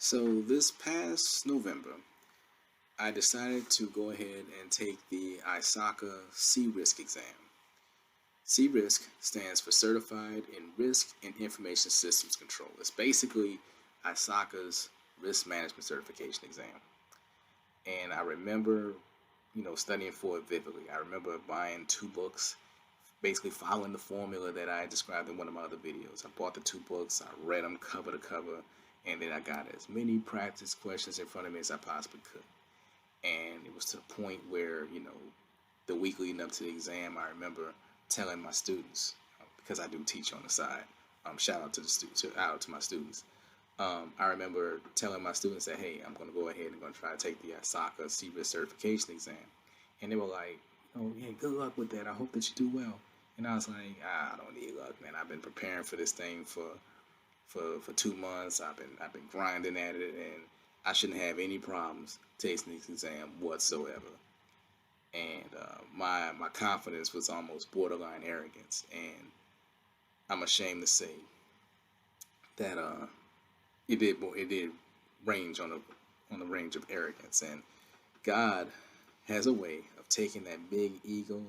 So this past November, I decided to go ahead and take the ISACA CRISC exam. CRISC stands for Certified in Risk and Information Systems Control. It's basically ISACA's risk management certification exam. And I remember, studying for it vividly. I remember buying two books, basically following the formula that I described in one of my other videos. I bought the two books, I read them cover to cover, and then I got as many practice questions in front of me as I possibly could. And it was to the point where, the week leading up to the exam, I remember telling my students, because I do teach on the side, shout out to the students, out to my students. I remember telling my students that, hey, I'm going to go ahead and going to try to take the ISACA CRISC certification exam. And they were like, oh, yeah, good luck with that. I hope that you do well. And I was like, I don't need luck, man. I've been preparing for this thing for 2 months. I've been grinding at it, and I shouldn't have any problems taking this exam whatsoever. And my confidence was almost borderline arrogance, and I'm ashamed to say that it did range on the range of arrogance. And God has a way of taking that big ego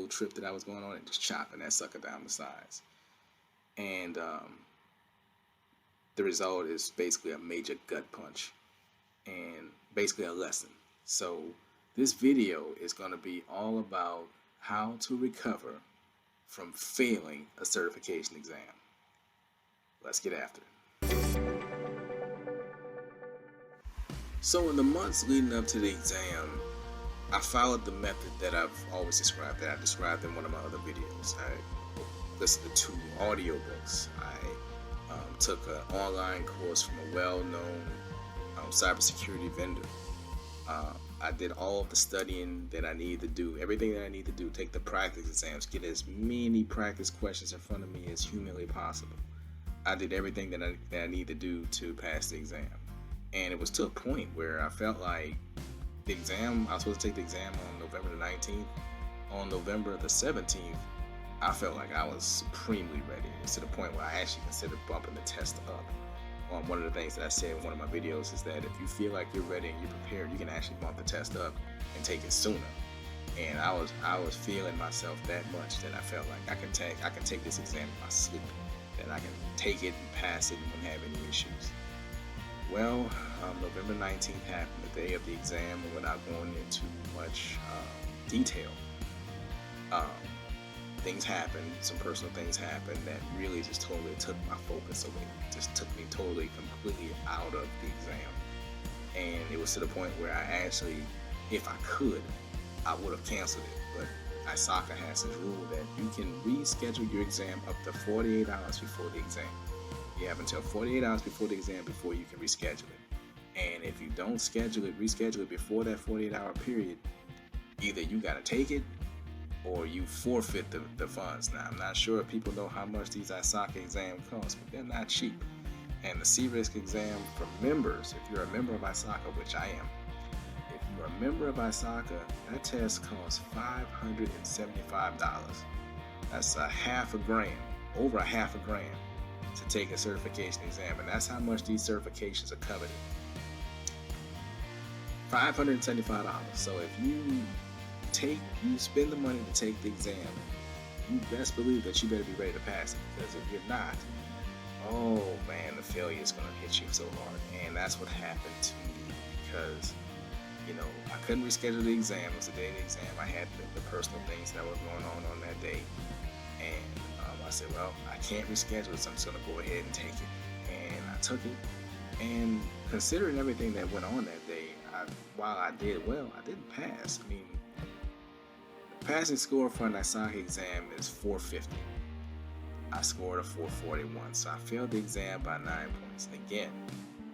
trip that I was going on and just chopping that sucker down the sides. And the result is basically a major gut punch and basically a lesson. So this video is going to be all about how to recover from failing a certification exam. Let's get after it. So in the months leading up to the exam, I followed the method that I've always described, that I described in one of my other videos. I listened to 2 audiobooks. I took an online course from a well-known cybersecurity vendor. I did all of the studying that I needed to do, everything that I need to do, take the practice exams, get as many practice questions in front of me as humanly possible. I did everything that I need to do to pass the exam. And it was to a point where I felt like the exam, I was supposed to take the exam on November the 19th. On November the 17th, I felt like I was supremely ready. It's to the point where I actually considered bumping the test up. One of the things that I said in one of my videos is that if you feel like you're ready and you're prepared, you can actually bump the test up and take it sooner. And I was feeling myself that much that I felt like I can take this exam in my sleep, that I can take it and pass it and wouldn't have any issues. Well, November 19th happened, the day of the exam, and without going into much detail. Things happened, some personal things happened that really just totally took my focus away. Just took me totally, completely out of the exam. And it was to the point where I actually, if I could, I would have canceled it. But ISACA has this rule that you can reschedule your exam up to 48 hours before the exam. You have until 48 hours before the exam before you can reschedule it. And if you don't reschedule it before that 48-hour period, either you got to take it or you forfeit the funds. Now, I'm not sure if people know how much these ISACA exams cost, but they're not cheap. And the CRISC exam for members, if you're a member of ISACA, which I am, if you're a member of ISACA, that test costs $575. That's over $500,000 to take a certification exam, and that's how much these certifications are coveted. $575. So if you spend the money to take the exam, you best believe that you better be ready to pass it, because if you're not, oh man, the failure is going to hit you so hard. And that's what happened to me, because I couldn't reschedule the exam. It was the day of the exam. I had the personal things that were going on that day, and I said, well, I can't reschedule it, so I'm just going to go ahead and take it. And I took it, and considering everything that went on that day, while I did well, I didn't pass. I mean, passing score for an ISACA exam is 450. I scored a 441, so I failed the exam by 9 points. Again,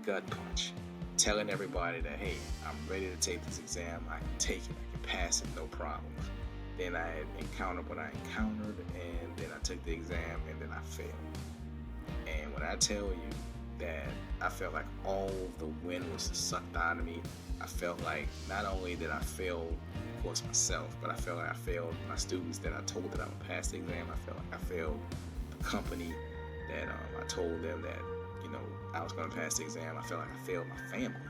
gut punch, telling everybody that, hey, I'm ready to take this exam. I can take it. I can pass it, no problems. Then I had encountered what I encountered, and then I took the exam, and then I failed. And when I tell you that I felt like all the wind was sucked out of me, I felt like not only did I fail, of course, myself, but I felt like I failed my students that I told that I would pass the exam. I felt like I failed the company that I told them that you know, I was going to pass the exam, I felt like I failed my family,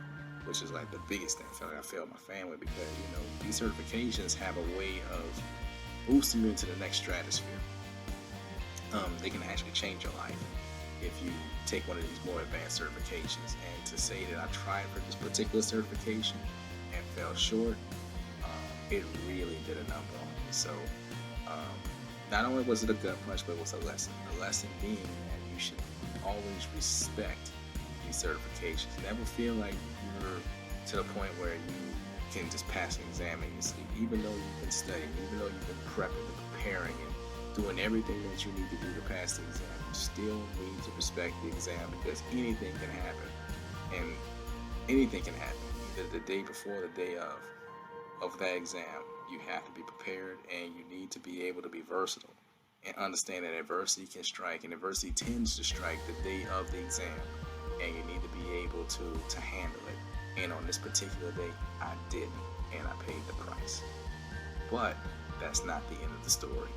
which is like the biggest thing. I felt like I failed my family because, you know, these certifications have a way of boosting you into the next stratosphere. They can actually change your life if you take one of these more advanced certifications. And to say that I tried for this particular certification and fell short, it really did a number on me. So not only was it a gut punch, but it was a lesson. The lesson being that you should always respect these certifications. Never feel like you're to the point where you can just pass an exam in your sleep. Even though you've been studying, even though you've been prepping and preparing and doing everything that you need to do to pass the exam, you still need to respect the exam, because anything can happen. And anything can happen. Either the day before, the day of that exam. You have to be prepared, and you need to be able to be versatile and understand that adversity can strike, and adversity tends to strike the day of the exam, and you need to be able to handle it. And on this particular day, I didn't, and I paid the price. But that's not the end of the story.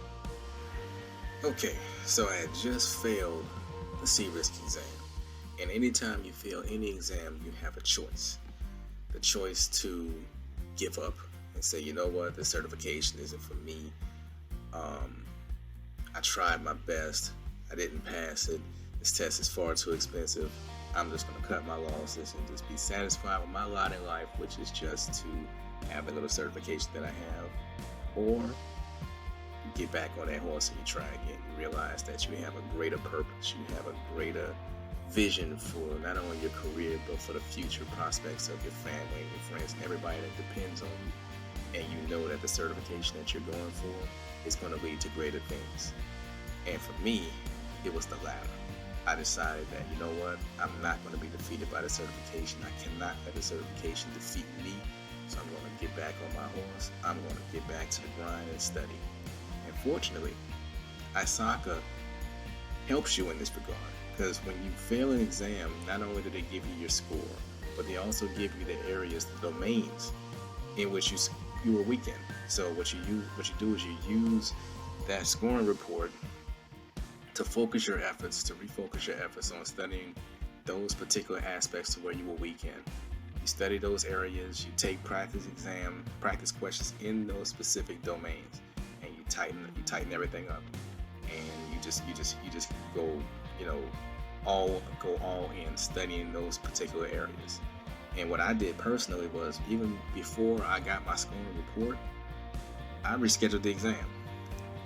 Okay, so I had just failed the CRISC exam, and anytime you fail any exam, you have a choice. The choice to give up and say, you know what, the certification isn't for me. I tried my best. I didn't pass it. This test is far too expensive. I'm just going to cut my losses and just be satisfied with my lot in life, which is just to have the little certification that I have. Or you get back on that horse and you try again. You realize that you have a greater purpose. You have a greater vision for not only your career, but for the future prospects of your family and your friends and everybody that depends on you. And you know that the certification that you're going for is going to lead to greater things. And for me, it was the latter. I decided that, you know what, I'm not going to be defeated by the certification. I cannot let the certification defeat me. So I'm going to get back on my horse. I'm going to get back to the grind and study. And fortunately, ISACA helps you in this regard. Because when you fail an exam, not only do they give you your score, but they also give you the areas, the domains in which you were weak in. So what you do is you use that scoring report to focus your efforts, to refocus your efforts on studying those particular aspects to where you were weak in. You study those areas, you take practice questions in those specific domains, and you tighten everything up, and you just go, you know, all in studying those particular areas. And what I did personally was, even before I got my scoring report, I rescheduled the exam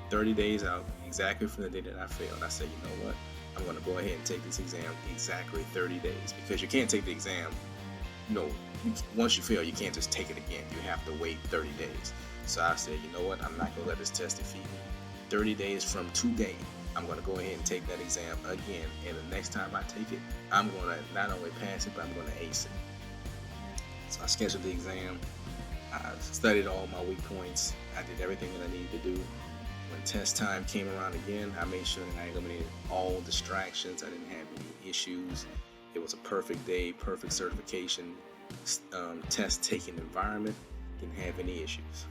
30 days out, exactly from the day that I failed. I said, you know what, I'm going to go ahead and take this exam exactly 30 days, because you can't take the exam, you know, once you fail, you can't just take it again. You have to wait 30 days. So I said, you know what, I'm not going to let this test defeat me. 30 days from today, I'm going to go ahead and take that exam again, and the next time I take it, I'm going to not only pass it, but I'm going to ace it. So I scheduled the exam, I studied all my weak points, I did everything that I needed to do. When test time came around again, I made sure that I eliminated all distractions. I didn't have any issues. It was a perfect day, perfect certification, test-taking environment. Didn't have any issues.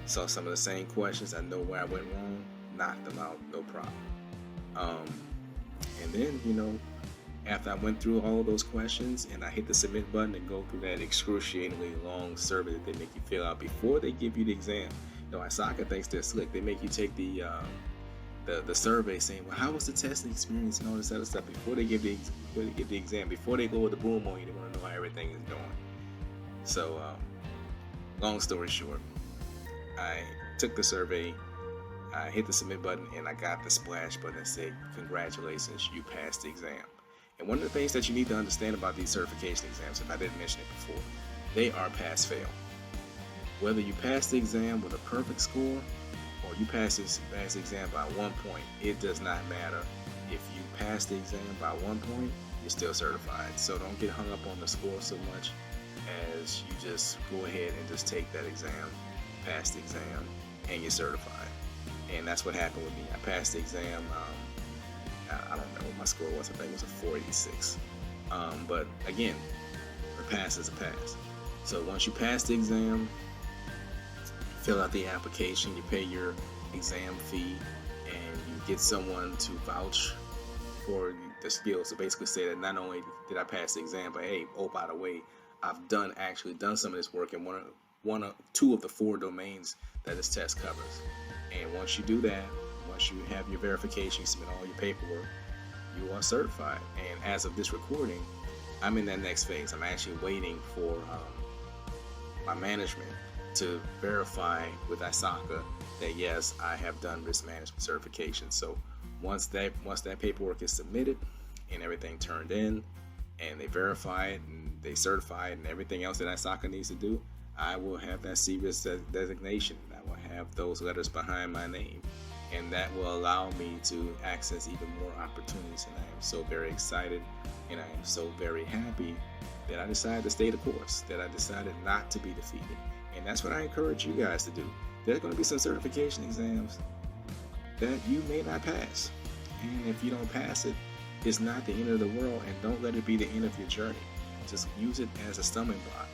Saw some of the same questions. I know where I went wrong, knocked them out, no problem. And then, you know, after I went through all of those questions and I hit the submit button and go through that excruciatingly long survey that they make you fill out before they give you the exam. You know, ISACA thinks they're slick. They make you take the survey saying, well, how was the testing experience and all this other stuff before they give the exam, before they go with the boom on you. They want to know how everything is going. So, long story short, I took the survey, I hit the submit button, and I got the splash button that said, congratulations, you passed the exam. And one of the things that you need to understand about these certification exams, if I didn't mention it before, they are pass-fail. Whether you pass the exam with a perfect score or you pass the exam by 1 point, it does not matter. If you pass the exam by 1 point, you're still certified. So don't get hung up on the score so much as you just go ahead and just take that exam, pass the exam, and you're certified. And that's what happened with me. I passed the exam. I don't know what my score was. I think it was a 486. But again, a pass is a pass. So once you pass the exam, fill out the application, you pay your exam fee, and you get someone to vouch for the skills to basically say that not only did I pass the exam, but hey, oh, by the way, I've actually done some of this work in two of the 4 domains that this test covers. And once you do that, once you have your verification, you submit all your paperwork, you are certified. And as of this recording, I'm in that next phase. I'm actually waiting for my management to verify with ISACA that yes, I have done risk management certification. So once that paperwork is submitted and everything turned in, and they verify it and they certify it and everything else that ISACA needs to do, I will have that CRISC designation. I will have those letters behind my name, and that will allow me to access even more opportunities. And I am so very excited, and I am so very happy that I decided to stay the course, that I decided not to be defeated. And that's what I encourage you guys to do. There's going to be some certification exams that you may not pass. And if you don't pass it, it's not the end of the world, and don't let it be the end of your journey. Just use it as a stumbling block.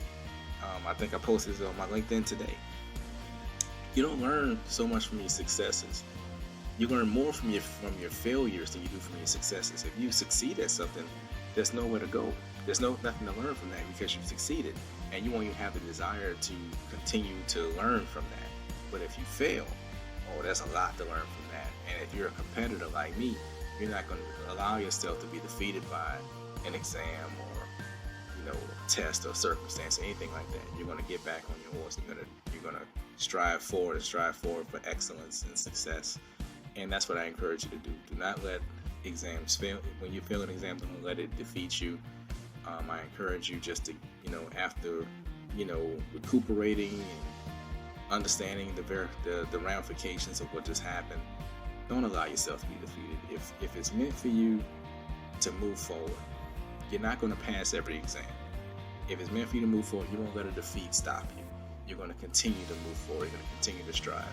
I think I posted this on my LinkedIn today. You don't learn so much from your successes. You learn more from your failures than you do from your successes. If you succeed at something, there's nowhere to go. There's nothing to learn from that because you've succeeded, and you won't even have the desire to continue to learn from that. But if you fail, there's a lot to learn from that. And if you're a competitor like me, you're not going to allow yourself to be defeated by an exam or test or circumstance, anything like that. You're going to get back on your horse. You're going to strive forward for excellence and success. And that's what I encourage you to do. Do not let exams fail. When you fail an exam, don't let it defeat you. I encourage you just to, after, recuperating and understanding the ramifications of what just happened, don't allow yourself to be defeated. If it's meant for you to move forward, you're not going to pass every exam. If it's meant for you to move forward, you won't let a defeat stop you. You're going to continue to move forward. You're going to continue to strive.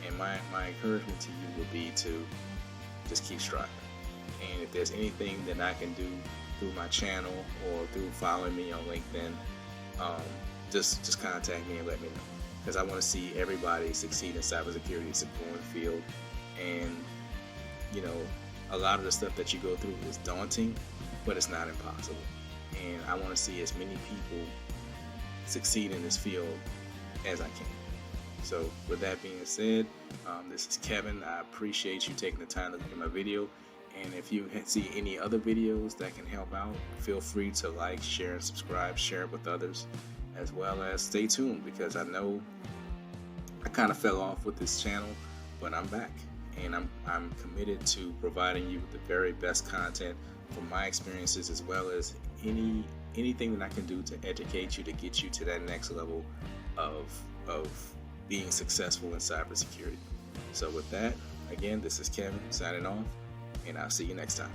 And my encouragement to you would be to just keep striving. And if there's anything that I can do through my channel or through following me on LinkedIn, just contact me and let me know. Because I want to see everybody succeed in cybersecurity. It's a growing field. And, a lot of the stuff that you go through is daunting, but it's not impossible. And I want to see as many people succeed in this field as I can. So with that being said, this is Kevin. I appreciate you taking the time to look at my video. And if you see any other videos that can help out, feel free to like, share, and subscribe. Share it with others, as well as stay tuned, because I know I kind of fell off with this channel, but I'm back. And I'm committed to providing you with the very best content from my experiences, as well as anything that I can do to educate you, to get you to that next level of being successful in cybersecurity. So with that, again, this is Kevin signing off, and I'll see you next time.